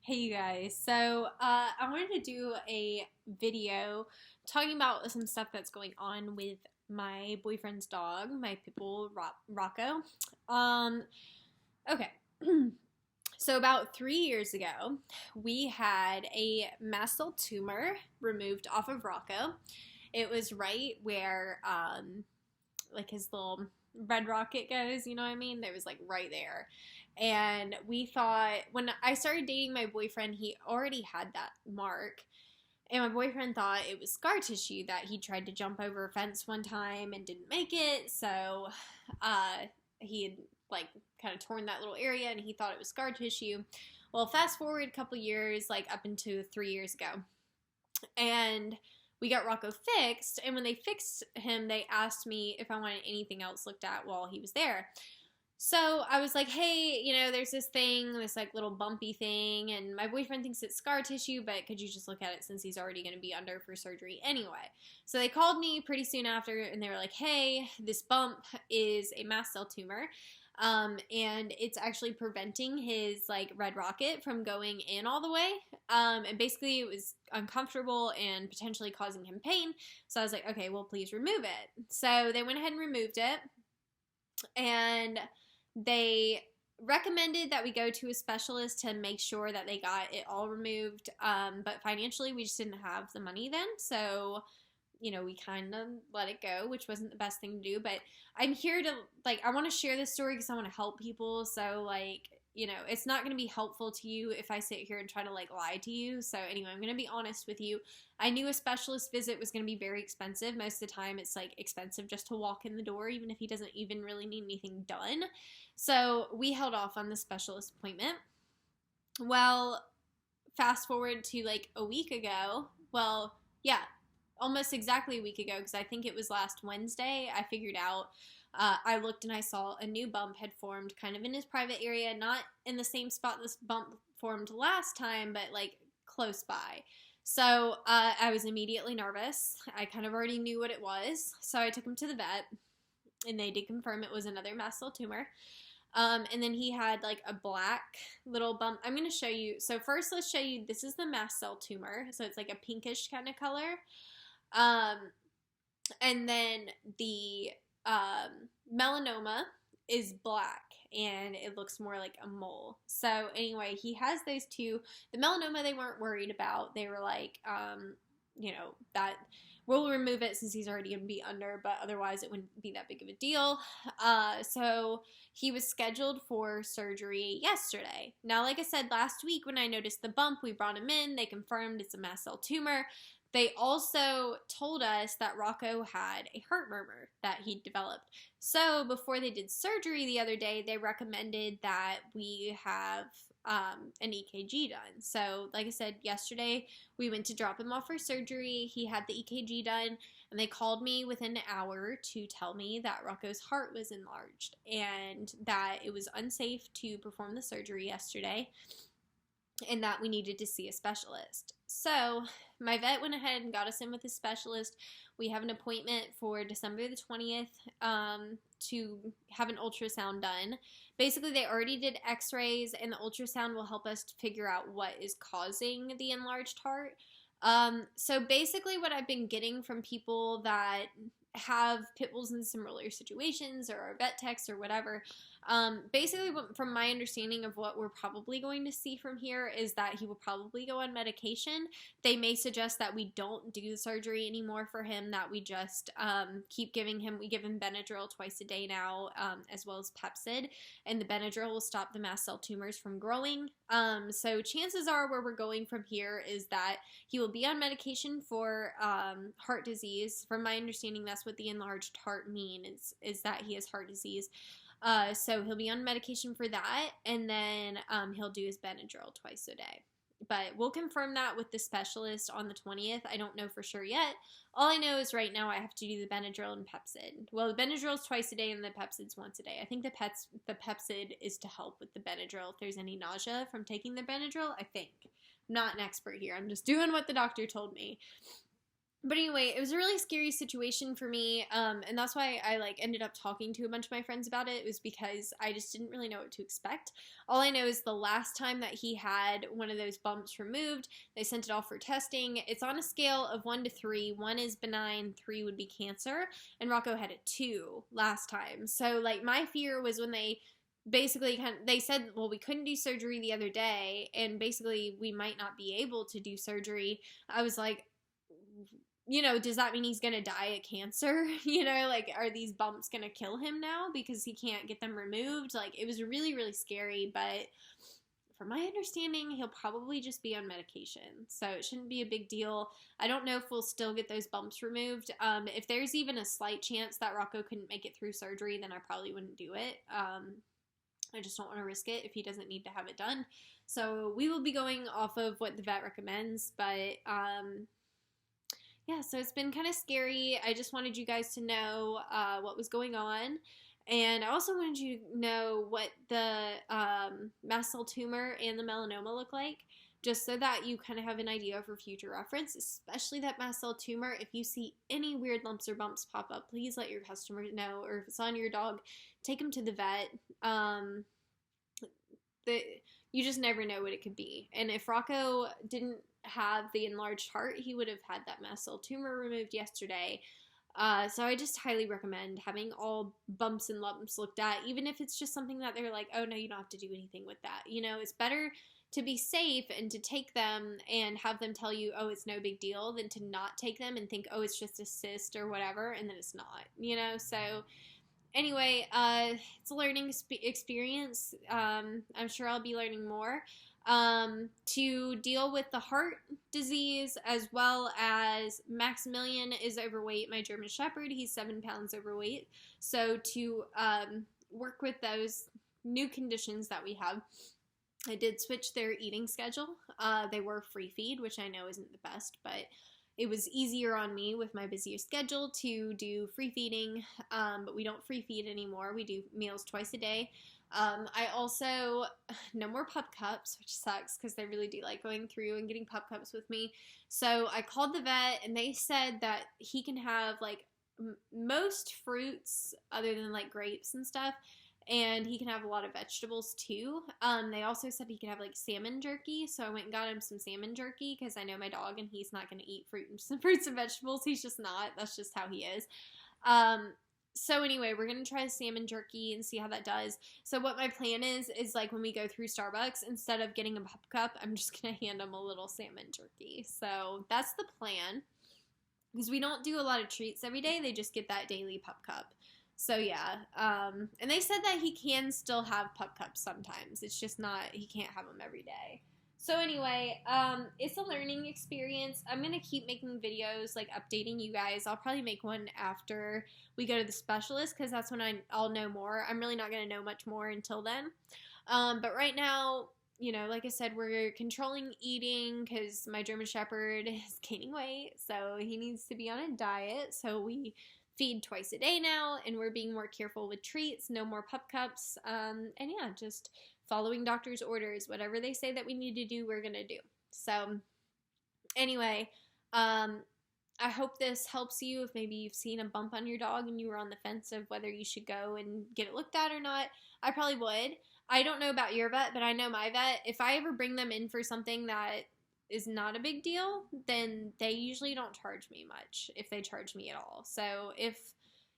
Hey you guys, so I wanted to do a video talking about some stuff that's going on with my boyfriend's dog, my Pitbull Rocco. Um, okay, so about 3 years ago, we had a mast cell tumor removed off of Rocco. It was right where like his little red rocket goes, you know what I mean? There was like right there. And we thought when I started dating my boyfriend, he already had that mark. And my boyfriend thought it was scar tissue that he tried to jump over a fence one time and didn't make it. So he had like kind of torn that little area and he thought it was scar tissue. Well, fast forward a couple years, like up into 3 years ago. And we got Rocco fixed, and when they fixed him, they asked me if I wanted anything else looked at while he was there. So I was like, hey, there's this thing, this like little bumpy thing, and my boyfriend thinks it's scar tissue, but could you just look at it since he's already going to be under for surgery anyway? So they called me pretty soon after, and they were like, hey, this bump is a mast cell tumor. And it's actually preventing his like red rocket from going in all the way. And basically it was uncomfortable and potentially causing him pain. So I was like, okay, well, please remove it. So they went ahead and removed it, and they recommended that we go to a specialist to make sure that they got it all removed. But financially, we just didn't have the money then. So we kind of let it go, which wasn't the best thing to do. But I'm here to, I want to share this story because I want to help people. So, it's not going to be helpful to you if I sit here and try to, lie to you. So, anyway, I'm going to be honest with you. I knew a specialist visit was going to be very expensive. Most of the time, it's, expensive just to walk in the door, even if he doesn't even really need anything done. So, we held off on the specialist appointment. Well, fast forward to, a week ago. Well, yeah, almost exactly a week ago, because I think it was last Wednesday, I figured out, I looked and I saw a new bump had formed kind of in his private area, not in the same spot this bump formed last time, but close by. So I was immediately nervous. I kind of already knew what it was, so I took him to the vet, and they did confirm it was another mast cell tumor. And then he had a black little bump. I'm going to show you. So first let's show you, this is the mast cell tumor. So it's a pinkish kind of color. And then the melanoma is black, and it looks more like a mole. So anyway, he has those two. The melanoma they weren't worried about. They were like, that we'll remove it since he's already going to be under, but otherwise it wouldn't be that big of a deal. So he was scheduled for surgery yesterday. Now, like I said, last week when I noticed the bump, we brought him in. They confirmed it's a mast cell tumor. They also told us that Rocco had a heart murmur that he developed. So before they did surgery the other day, they recommended that we have an EKG done. So like I said, yesterday we went to drop him off for surgery. He had the EKG done, and they called me within an hour to tell me that Rocco's heart was enlarged and that it was unsafe to perform the surgery yesterday, and that we needed to see a specialist. So my vet went ahead and got us in with a specialist. We have an appointment for December the 20th to have an ultrasound done. Basically, they already did x-rays, and the ultrasound will help us to figure out what is causing the enlarged heart. So basically what I've been getting from people that have pit bulls in similar situations or are vet techs or whatever, basically from my understanding of what we're probably going to see from here is that he will probably go on medication. They may suggest that we don't do the surgery anymore for him, that we just keep giving him, we give him Benadryl twice a day now, as well as Pepsid, and the Benadryl will stop the mast cell tumors from growing. So chances are where we're going from here is that he will be on medication for heart disease. From my understanding, that's what the enlarged heart means, is that he has heart disease. So he'll be on medication for that, and then he'll do his Benadryl twice a day. But we'll confirm that with the specialist on the 20th. I don't know for sure yet. All I know is right now I have to do the Benadryl and Pepsid. Well, the Benadryl's twice a day and the Pepsid's once a day. I think the Pepsid is to help with the Benadryl if there's any nausea from taking the Benadryl, I think. I'm not an expert here. I'm just doing what the doctor told me. But anyway, it was a really scary situation for me, and that's why I like ended up talking to a bunch of my friends about it. It was because I just didn't really know what to expect. All I know is the last time that he had one of those bumps removed, they sent it off for testing. It's on a scale of 1 to 3. 1 is benign, 3 would be cancer, and Rocco had a 2 last time. So like my fear was when they basically they said, well, we couldn't do surgery the other day, and basically we might not be able to do surgery. I was like, does that mean he's gonna die of cancer? Like, are these bumps gonna kill him now because he can't get them removed? Like, it was really, really scary, but from my understanding, he'll probably just be on medication, so it shouldn't be a big deal. I don't know if we'll still get those bumps removed. If there's even a slight chance that Rocco couldn't make it through surgery, then I probably wouldn't do it. I just don't want to risk it if he doesn't need to have it done. So we will be going off of what the vet recommends, but yeah, so it's been kind of scary. I just wanted you guys to know what was going on. And I also wanted you to know what the mast cell tumor and the melanoma look like, just so that you kind of have an idea for future reference, especially that mast cell tumor. If you see any weird lumps or bumps pop up, please let your customer know, or if it's on your dog, take him to the vet. You just never know what it could be. And if Rocco didn't have the enlarged heart, he would have had that mast cell tumor removed yesterday. So I just highly recommend having all bumps and lumps looked at, even if it's just something that they're like, oh no, you don't have to do anything with that. It's better to be safe and to take them and have them tell you, oh, it's no big deal, than to not take them and think, oh, it's just a cyst or whatever, and then it's not, so anyway, it's a learning experience. I'm sure I'll be learning more to deal with the heart disease, as well as Maximilian is overweight, my German Shepherd. He's 7 pounds overweight. So to work with those new conditions that we have, I did switch their eating schedule. They were free feed, which I know isn't the best, but it was easier on me with my busier schedule to do free feeding, but we don't free feed anymore. We do meals twice a day. I also, no more pup cups, which sucks because they really do like going through and getting pup cups with me. So I called the vet and they said that he can have like most fruits other than like grapes and stuff. And he can have a lot of vegetables too. They also said he could have like salmon jerky. So I went and got him some salmon jerky because I know my dog and he's not going to eat fruits and vegetables. He's just not. That's just how he is. So anyway, we're going to try salmon jerky and see how that does. So what my plan is like when we go through Starbucks, instead of getting a pup cup, I'm just going to hand him a little salmon jerky. So that's the plan, because we don't do a lot of treats every day. They just get that daily pup cup. So yeah, and they said that he can still have pup cups sometimes. It's just not, he can't have them every day. So anyway, it's a learning experience. I'm going to keep making videos, like updating you guys. I'll probably make one after we go to the specialist, because that's when I'll know more. I'm really not going to know much more until then. But right now, like I said, we're controlling eating because my German Shepherd is gaining weight. So he needs to be on a diet. So we feed twice a day now, and we're being more careful with treats, no more pup cups, and yeah, just following doctor's orders. Whatever they say that we need to do, we're gonna do. So anyway, I hope this helps you. If maybe you've seen a bump on your dog and you were on the fence of whether you should go and get it looked at or not, I probably would. I don't know about your vet, but I know my vet. If I ever bring them in for something that is not a big deal, then they usually don't charge me much, if they charge me at all. So if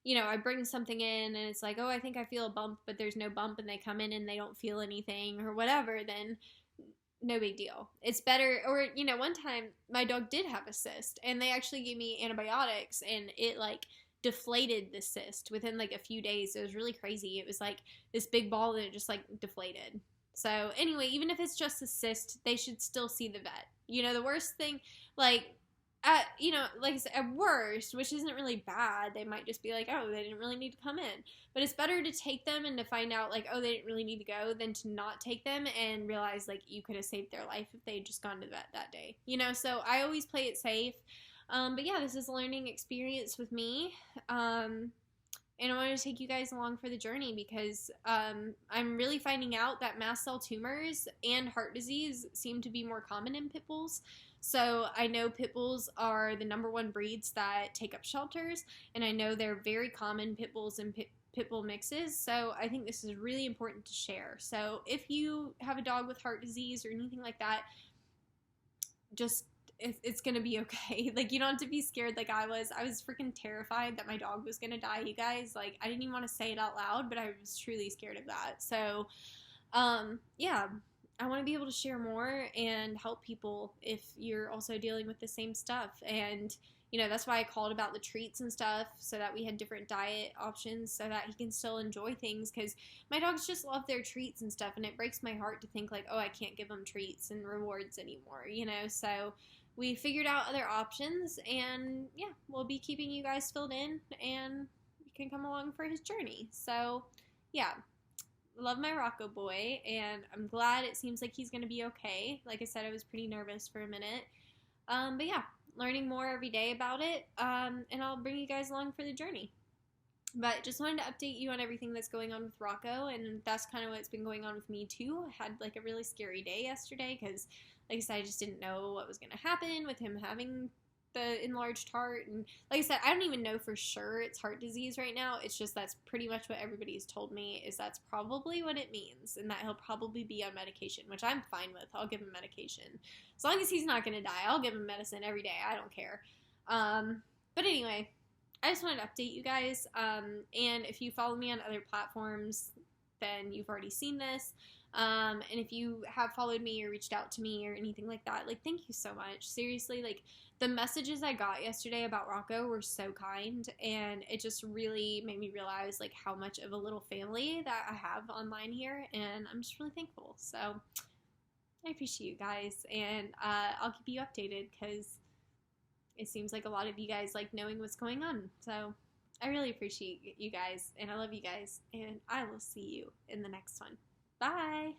I bring something in and it's like, oh, I think I feel a bump, but there's no bump, and they come in and they don't feel anything or whatever, then no big deal. It's better. Or one time my dog did have a cyst, and they actually gave me antibiotics, and it like deflated the cyst within like a few days. It was really crazy. It was like this big ball and it just like deflated. So anyway, even if it's just a cyst, they should still see the vet. The worst thing, like I said, at worst, which isn't really bad, they might just be like, oh, they didn't really need to come in. But it's better to take them and to find out like, oh, they didn't really need to go, than to not take them and realize like you could have saved their life if they had just gone to the vet that day. So I always play it safe. But yeah, this is a learning experience with me. And I wanted to take you guys along for the journey because I'm really finding out that mast cell tumors and heart disease seem to be more common in pit bulls. So I know pit bulls are the #1 breeds that take up shelters, and I know they're very common, pit bulls and pit bull mixes. So I think this is really important to share. So if you have a dog with heart disease or anything like that, just it's gonna be okay. Like, you don't have to be scared like I was. I was freaking terrified that my dog was gonna die, you guys. Like, I didn't even want to say it out loud, but I was truly scared of that. So yeah, I want to be able to share more and help people if you're also dealing with the same stuff. And that's why I called about the treats and stuff, so that we had different diet options so that he can still enjoy things, because my dogs just love their treats and stuff, and it breaks my heart to think like, oh, I can't give them treats and rewards anymore, so we figured out other options, and yeah, we'll be keeping you guys filled in, and you can come along for his journey. So yeah, love my Rocco boy, and I'm glad it seems like he's gonna be okay. Like I said, I was pretty nervous for a minute, but yeah, learning more every day about it, and I'll bring you guys along for the journey. But just wanted to update you on everything that's going on with Rocco, and that's kind of what's been going on with me too. I had like a really scary day yesterday because, like I said, I just didn't know what was going to happen with him having the enlarged heart. And like I said, I don't even know for sure it's heart disease right now. It's just that's pretty much what everybody's told me, is that's probably what it means, and that he'll probably be on medication, which I'm fine with. I'll give him medication. As long as he's not going to die, I'll give him medicine every day. I don't care. But anyway, I just wanted to update you guys, and if you follow me on other platforms, then you've already seen this, and if you have followed me or reached out to me or anything like that, like, thank you so much. Seriously, like, the messages I got yesterday about Rocco were so kind, and it just really made me realize, like, how much of a little family that I have online here, and I'm just really thankful. So I appreciate you guys, and I'll keep you updated, because it seems like a lot of you guys like knowing what's going on. So I really appreciate you guys, and I love you guys, and I will see you in the next one. Bye!